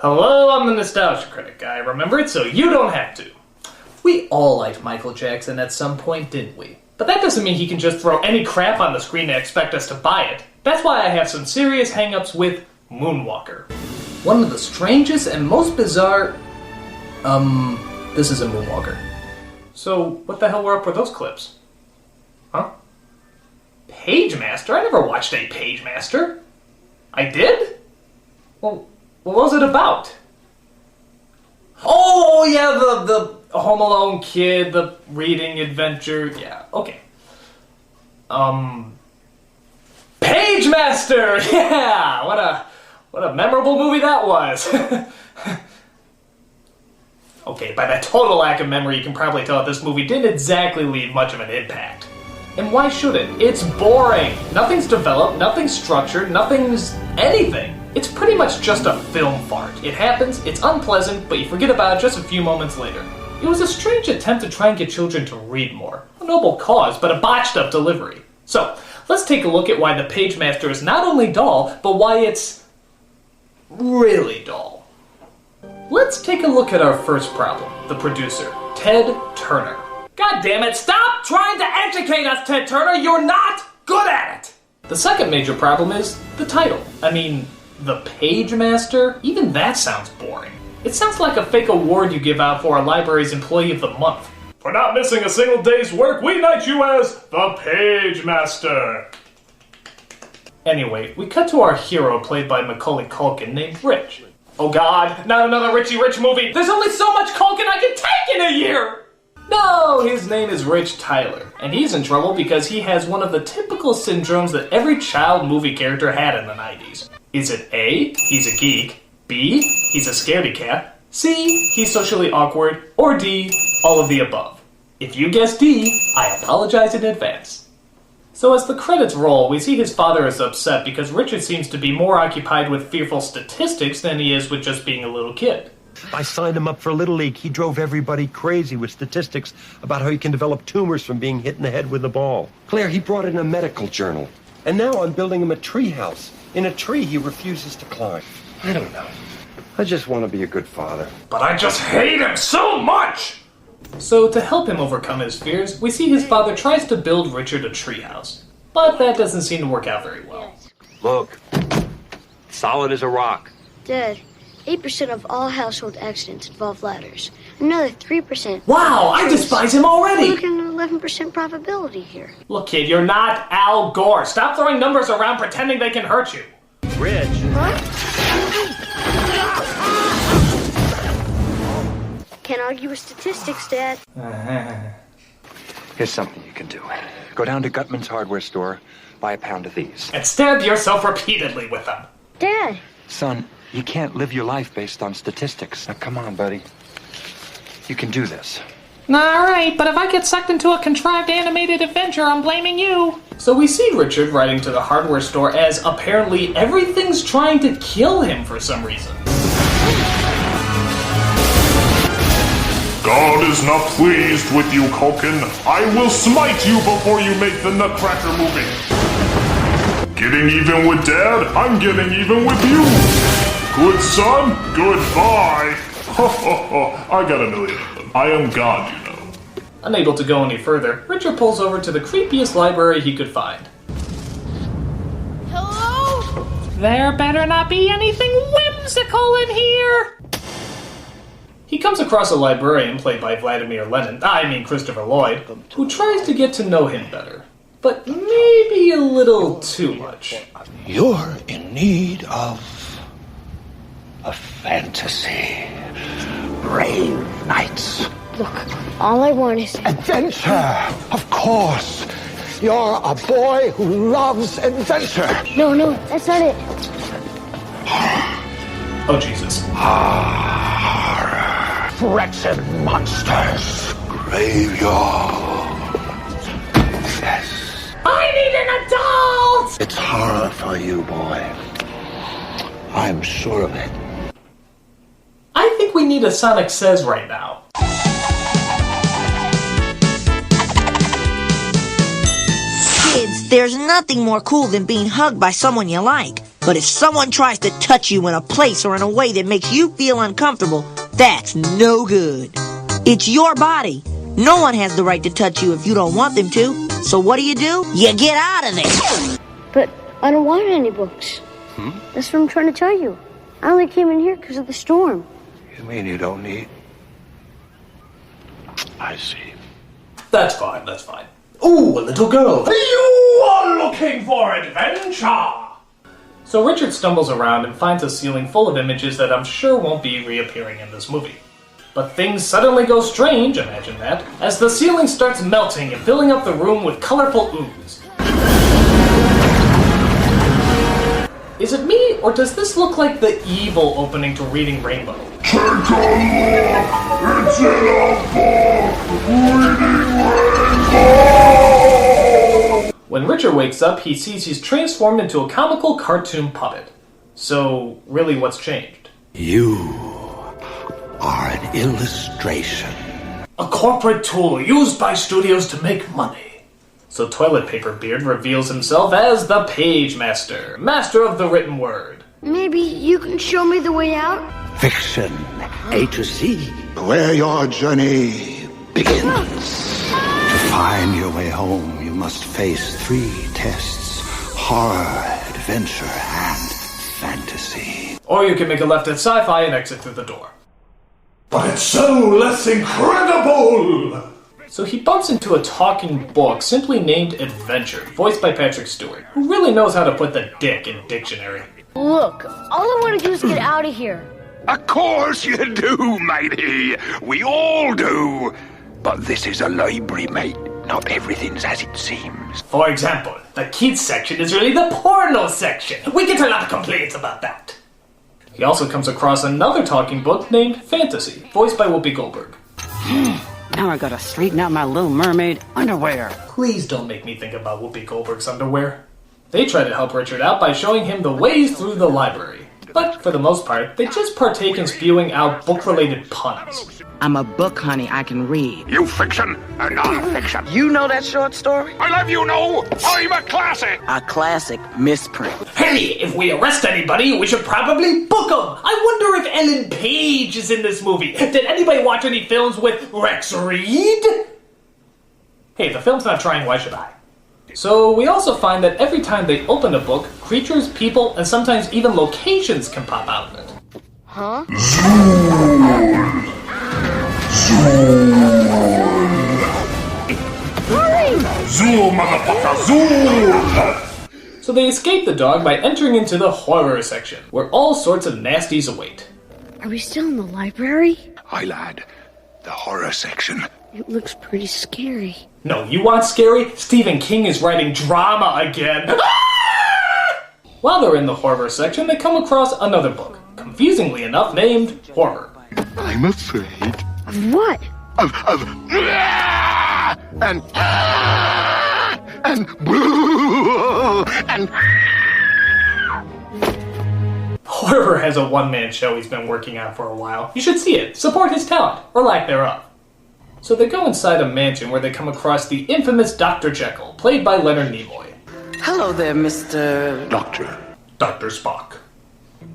Hello, I'm the Nostalgia Critic. I remember it so you don't have to. We all liked Michael Jackson at some point, didn't we? But that doesn't mean he can just throw any crap on the screen and expect us to buy it. That's why I have some serious hang-ups with Moonwalker. One of the strangest and most bizarre... this is a Moonwalker. So, what the hell were up with those clips? Huh? Pagemaster? I never watched a Pagemaster. I did? Well, what was it about? Oh, yeah, the Home Alone kid, the reading adventure. Yeah, okay. Pagemaster! Yeah! What a memorable movie that was. Okay, by that total lack of memory, you can probably tell that this movie didn't exactly leave much of an impact. And why should it? It's boring. Nothing's developed, nothing's structured, nothing's anything. It's pretty much just a film fart. It happens, it's unpleasant, but you forget about it just a few moments later. It was a strange attempt to try and get children to read more. A noble cause, but a botched up delivery. So, let's take a look at why the Pagemaster is not only dull, but why it's really dull. Let's take a look at our first problem, the producer, Ted Turner. God damn it, stop trying to educate us, Ted Turner! You're not good at it! The second major problem is the title. I mean, the Pagemaster? Even that sounds boring. It sounds like a fake award you give out for a library's Employee of the Month. For not missing a single day's work, we knight you as the Pagemaster. Anyway, we cut to our hero played by Macaulay Culkin named Rich. Oh god, not another Richie Rich movie! There's only so much Culkin I can take in a year! No, his name is Rich Tyler, and he's in trouble because he has one of the typical syndromes that every child movie character had in the 90s. Is it A, he's a geek, B, he's a scaredy cat, C, he's socially awkward, or D, all of the above? If you guessed D, I apologize in advance. So as the credits roll, we see his father is upset because Richard seems to be more occupied with fearful statistics than he is with just being a little kid. I signed him up for Little League. He drove everybody crazy with statistics about how you can develop tumors from being hit in the head with a ball. Claire, he brought in a medical journal. And now I'm building him a tree house. In a tree he refuses to climb. I don't know. I just want to be a good father. But I just hate him so much! So to help him overcome his fears, we see his father tries to build Richard a treehouse. But that doesn't seem to work out very well. Look. Solid as a rock. Dad, 8% of all household accidents involve ladders. Another 3%. Wow, I despise him already! Look at an 11% probability here. Look, kid, you're not Al Gore. Stop throwing numbers around pretending they can hurt you. Rich. What? Can't argue with statistics, Dad. Here's something you can do. Go down to Gutman's hardware store, buy a pound of these. And stab yourself repeatedly with them. Dad! Son, you can't live your life based on statistics. Now, come on, buddy. You can do this. Alright, but if I get sucked into a contrived animated adventure, I'm blaming you. So we see Richard writing to the hardware store as apparently everything's trying to kill him for some reason. God is not pleased with you, Culkin. I will smite you before you make the Nutcracker movie. Getting even with Dad? I'm getting even with you. Good son, goodbye. Ho ho ho, I got a million of them. I am God, you know. Unable to go any further, Richard pulls over to the creepiest library he could find. Hello? There better not be anything whimsical in here! He comes across a librarian played by Christopher Lloyd, who tries to get to know him better. But maybe a little too much. You're in need of a fantasy. Brave knights. Look, all I want is... Adventure, of course. You're a boy who loves adventure. No, that's not it. Oh, Jesus. Wretched monsters. Graveyard. Yes. I need an adult! It's horror for you, boy. I'm sure of it. I think we need a Sonic Says right now. Kids, there's nothing more cool than being hugged by someone you like. But if someone tries to touch you in a place or in a way that makes you feel uncomfortable, that's no good. It's your body. No one has the right to touch you if you don't want them to. So what do? You get out of there. But I don't want any books. That's what I'm trying to tell you. I only came in here because of the storm. You mean you don't need... I see. That's fine, that's fine. Ooh, a little girl. You are looking for adventure! So Richard stumbles around and finds a ceiling full of images that I'm sure won't be reappearing in this movie. But things suddenly go strange, imagine that, as the ceiling starts melting and filling up the room with colorful ooze. Is it me, or does this look like the evil opening to Reading Rainbow? Take a look! It's in a book! Reading Rainbow! When Richard wakes up, he sees he's transformed into a comical cartoon puppet. So, really, what's changed? You are an illustration. A corporate tool used by studios to make money. So Toilet Paper Beard reveals himself as the Pagemaster, master of the written word. Maybe you can show me the way out? Fiction, A to Z. Where your journey begins. To find your way home, you must face 3 tests: horror, adventure, and fantasy. Or you can make a left at sci-fi and exit through the door. But it's so less incredible! So he bumps into a talking book simply named Adventure, voiced by Patrick Stewart, who really knows how to put the dick in dictionary. Look, all I want to do is get out of here. Of course you do, matey. We all do. But this is a library, mate. Not everything's as it seems. For example, the kids section is really the porno section. We get a lot of complaints about that. He also comes across another talking book named Fantasy, voiced by Whoopi Goldberg. Now I gotta straighten out my Little Mermaid underwear. Please don't make me think about Whoopi Goldberg's underwear. They try to help Richard out by showing him the ways through the library. But for the most part, they just partake in spewing out book-related puns. I'm a book, honey. I can read. You fiction and non-fiction. You know that short story? I love you know. I'm a classic. A classic misprint. Hey, if we arrest anybody, we should probably book them. I wonder if Ellen Page is in this movie. Did anybody watch any films with Rex Reed? Hey, the film's not trying, why should I? So we also find that every time they open a book, creatures, people, and sometimes even locations can pop out of it. Huh? Zoom, motherfucker, zoom! So they escape the dog by entering into the horror section, where all sorts of nasties await. Are we still in the library? Aye, lad. The horror section. It looks pretty scary. No, you want scary? Stephen King is writing drama again. While they're in the horror section, they come across another book, confusingly enough named Horror. I'm afraid. Of what? And Horror has a one-man show he's been working on for a while. You should see it. Support his talent, or lack thereof. So they go inside a mansion where they come across the infamous Dr. Jekyll, played by Leonard Nimoy. Hello there, Mr. Doctor. Dr. Spock.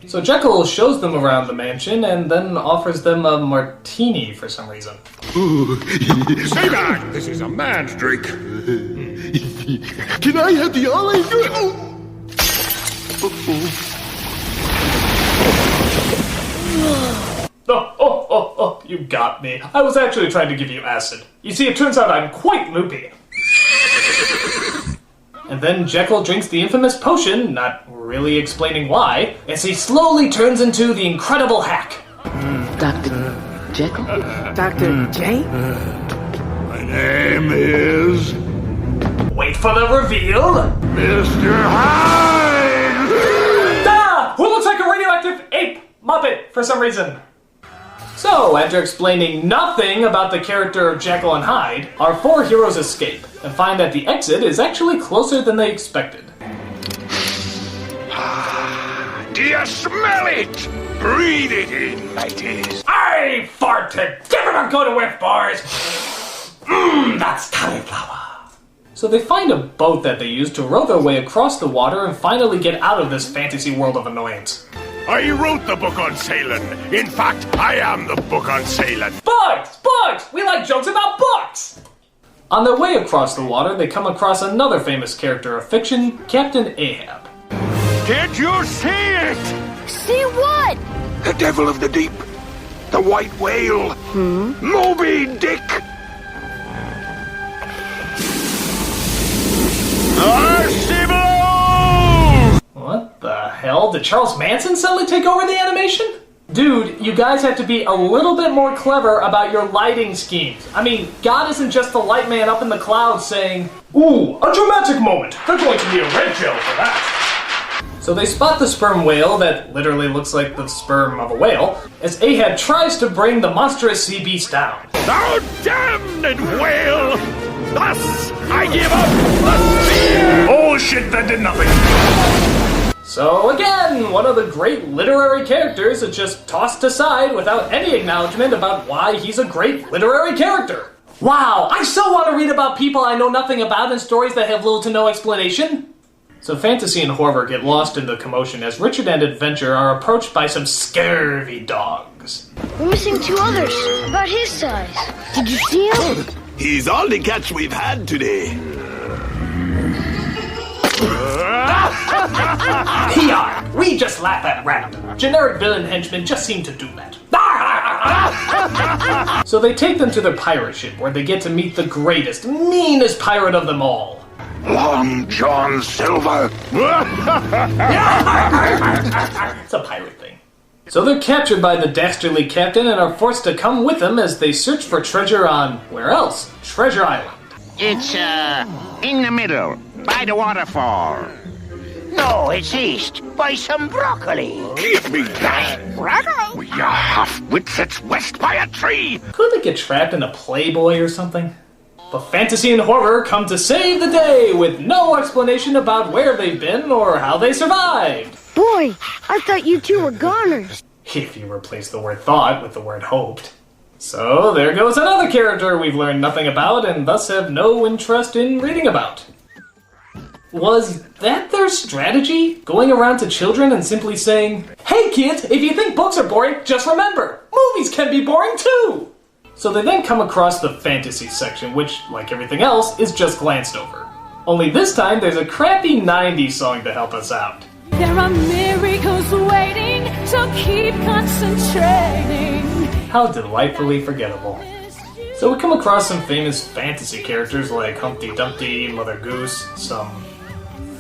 So Jekyll shows them around the mansion and then offers them a martini for some reason. Say that! This is a man's drink. Can I have the olive? Oh, you got me. I was actually trying to give you acid. You see, it turns out I'm quite loopy. And then Jekyll drinks the infamous potion, not really explaining why, as he slowly turns into the Incredible Hack. Dr. Jekyll? Dr. J? My name is Wait for the reveal. Mr. Hyde! Ah! Who looks like a radioactive ape Muppet for some reason? So, after explaining nothing about the character of Jekyll and Hyde, our 4 heroes escape and find that the exit is actually closer than they expected. Do you smell it? Breathe it in, mateys. I farted! Give it a good whiff, boys! Mmm, that's cauliflower. So they find a boat that they use to row their way across the water and finally get out of this fantasy world of annoyance. I wrote the book on sailing. In fact, I am the book on sailing. Books! Books! We like jokes about books! On their way across the water, they come across another famous character of fiction, Captain Ahab. Did you see it? See what? The devil of the deep. The white whale. Moby Dick. What the hell? Did Charles Manson suddenly take over the animation? Dude, you guys have to be a little bit more clever about your lighting schemes. I mean, God isn't just the light man up in the clouds saying, "Ooh, a dramatic moment. They're going to need a red gel for that." So they spot the sperm whale that literally looks like the sperm of a whale as Ahab tries to bring the monstrous sea beast down. Thou damned whale! Thus, I give up the spear! Oh shit, that did nothing. So again, one of the great literary characters is just tossed aside without any acknowledgement about why he's a great literary character. Wow, I so want to read about people I know nothing about and stories that have little to no explanation. So Fantasy and Horror get lost in the commotion as Richard and Adventure are approached by some scurvy dogs. We're missing two others, about his size. Did you see him? He's all the catch we've had today. PR! We just laugh at random. Generic villain henchmen just seem to do that. So they take them to their pirate ship where they get to meet the greatest, meanest pirate of them all. Long John Silver. It's a pirate thing. So they're captured by the dastardly captain and are forced to come with him as they search for treasure on, where else? Treasure Island. It's, in the middle, by the waterfall. No, it's east, by some broccoli. Give me that. Broccoli? We are half-wits, it's west by a tree. Couldn't they get trapped in a Playboy or something? But Fantasy and Horror come to save the day with no explanation about where they've been or how they survived. Boy, I thought you two were goners. If you replace the word thought with the word hoped. So there goes another character we've learned nothing about and thus have no interest in reading about. Was that their strategy? Going around to children and simply saying, "Hey kids, if you think books are boring, just remember, movies can be boring too!" So they then come across the fantasy section, which, like everything else, is just glanced over. Only this time there's a crappy 90s song to help us out. There are miracles waiting, so keep concentrating. How delightfully forgettable. So we come across some famous fantasy characters like Humpty Dumpty, Mother Goose, some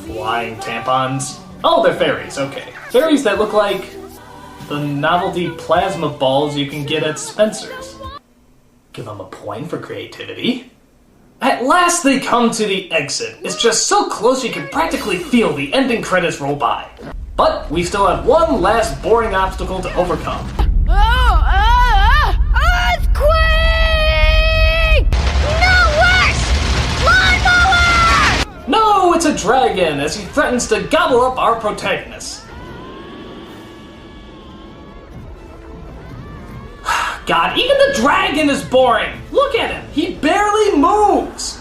flying tampons. Oh, they're fairies, okay. Fairies that look like the novelty plasma balls you can get at Spencer's. Give them a point for creativity. At last they come to the exit. It's just so close you can practically feel the ending credits roll by. But we still have one last boring obstacle to overcome. Earthquake! No, worse! Lawnmower! No, it's a dragon as he threatens to gobble up our protagonist. God, even the dragon is boring! Look at him! He barely moves!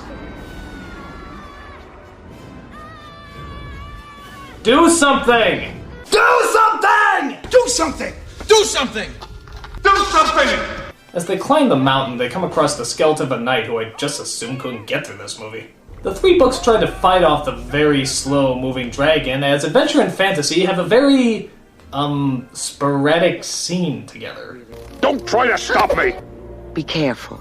Do something! Do something! Do something! Do something! Do something! As they climb the mountain, they come across the skeleton of a knight who I just assumed couldn't get through this movie. The three books try to fight off the very slow-moving dragon, as Adventure and Fantasy have a very, sporadic scene together. Don't try to stop me! Be careful.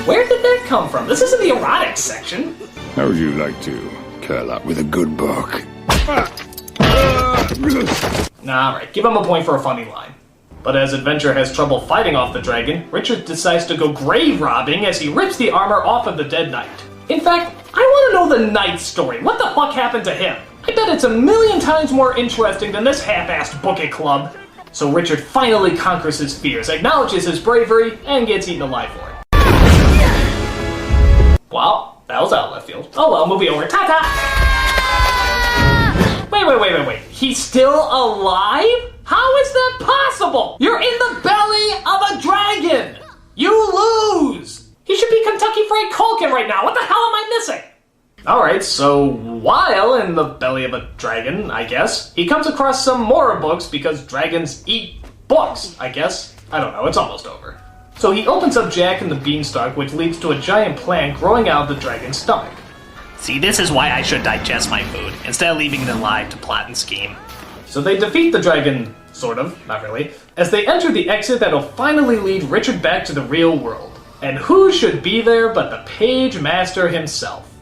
Where did that come from? This isn't the erotic section. How would you like to curl up with a good book? Alright, give him a point for a funny line. But as Adventure has trouble fighting off the dragon, Richard decides to go grave robbing as he rips the armor off of the dead knight. In fact, I want to know the knight's story. What the fuck happened to him? I bet it's 1,000,000 times more interesting than this half-assed book it club. So Richard finally conquers his fears, acknowledges his bravery, and gets eaten alive for it. Wow, that was out of left field. Oh well, movie over. Ta-ta! Wait. He's still alive? How is that possible? You're in the belly of a dragon! You lose! He should be Kentucky Fried Culkin right now. What the hell am I missing? Alright, so while in the belly of a dragon, I guess, he comes across some more books because dragons eat books, I guess. I don't know, it's almost over. So he opens up Jack and the Beanstalk, which leads to a giant plant growing out of the dragon's stomach. See, this is why I should digest my food, instead of leaving it alive to plot and scheme. So they defeat the dragon, sort of, not really, as they enter the exit that'll finally lead Richard back to the real world. And who should be there but the Pagemaster himself?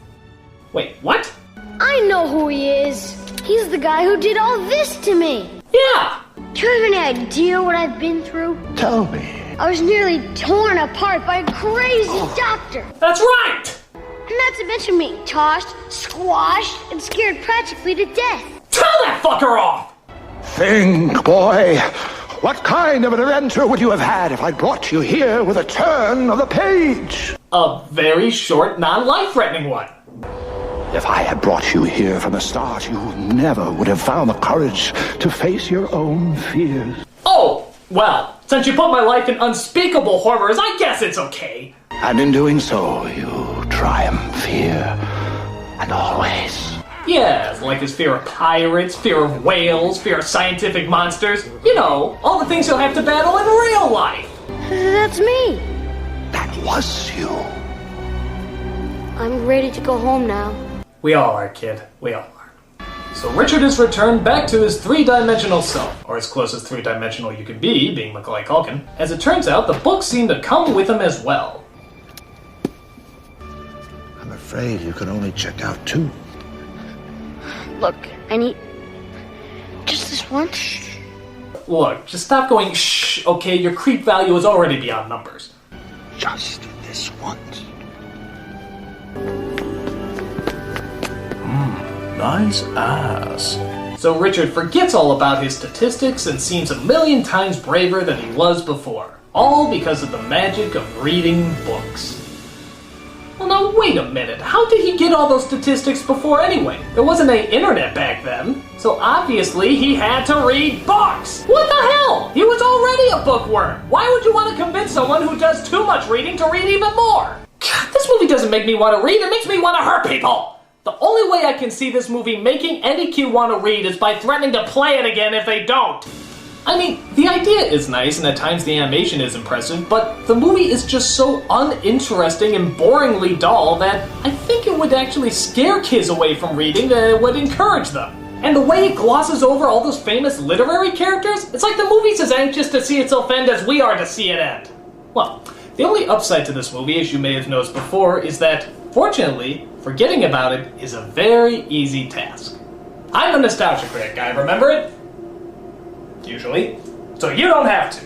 Wait, what? I know who he is. He's the guy who did all this to me. Yeah! Do you have any idea what I've been through? Tell me. I was nearly torn apart by a crazy doctor. That's right! And not to mention being tossed, squashed, and scared practically to death. Tell that fucker off! Think, boy. What kind of an adventure would you have had if I brought you here with a turn of the page? A very short, non-life-threatening one. If I had brought you here from the start, you never would have found the courage to face your own fears. Oh, well, since you put my life in unspeakable horrors, I guess it's okay. And in doing so, you triumph here and always. Yeah, like his fear of pirates, fear of whales, fear of scientific monsters. You know, all the things you'll have to battle in real life. That's me. That was you. I'm ready to go home now. We all are, kid. We all are. So Richard is returned back to his three-dimensional self, or as close as three-dimensional you can be, being Macaulay Culkin. As it turns out, the books seem to come with him as well. I'm afraid you can only check out 2. Look, I need just this once. Look, just stop going shh, okay? Your creep value is already beyond numbers. Just this once. Nice ass. So Richard forgets all about his statistics and seems 1,000,000 times braver than he was before. All because of the magic of reading books. Well, now wait a minute. How did he get all those statistics before anyway? There wasn't any internet back then. So obviously he had to read books. What the hell? He was already a bookworm. Why would you want to convince someone who does too much reading to read even more? God, this movie doesn't make me want to read. It makes me want to hurt people. The only way I can see this movie making any kid want to read is by threatening to play it again if they don't. I mean, the idea is nice and at times the animation is impressive, but the movie is just so uninteresting and boringly dull that I think it would actually scare kids away from reading than it would encourage them. And the way it glosses over all those famous literary characters, it's like the movie's as anxious to see itself end as we are to see it end. Well, the only upside to this movie, as you may have noticed before, is that, fortunately, forgetting about it is a very easy task. I'm the nostalgia critic guy, remember it? Usually. So you don't have to.